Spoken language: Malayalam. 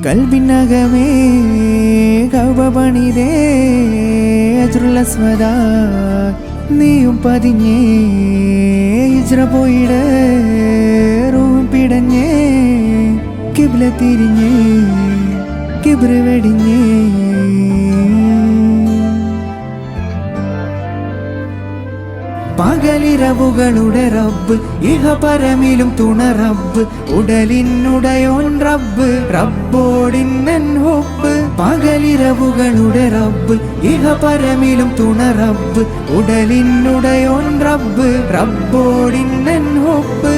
കൽബിനകമേ കഅബ പണിതേ ഹജ്റുൽ അസ്വദ നീയും പതിഞ്ഞേ ഹിജ്റ പോയിട റൂഹും പിടഞ്ഞേ കിബ്ല തിരിഞ്ഞേ കിബ്ർ വെടിഞ്ഞേ പകലിരവുകളുടെ റബ്ബ് ഇഹപരമിലും തുണ റബ്ബ് ഉടലിനുടയോൻ റബ്ബ് റബ്ബോടിന്നൻ ഹുബ്ബ് പകലിരവുകളുടെ റബ്ബ് ഇഹപരമിലും തുണ റബ്ബ് ഉടലിനുടയോൻ റബ്ബ് റബ്ബോടിന്നൻ ഹുബ്ബ്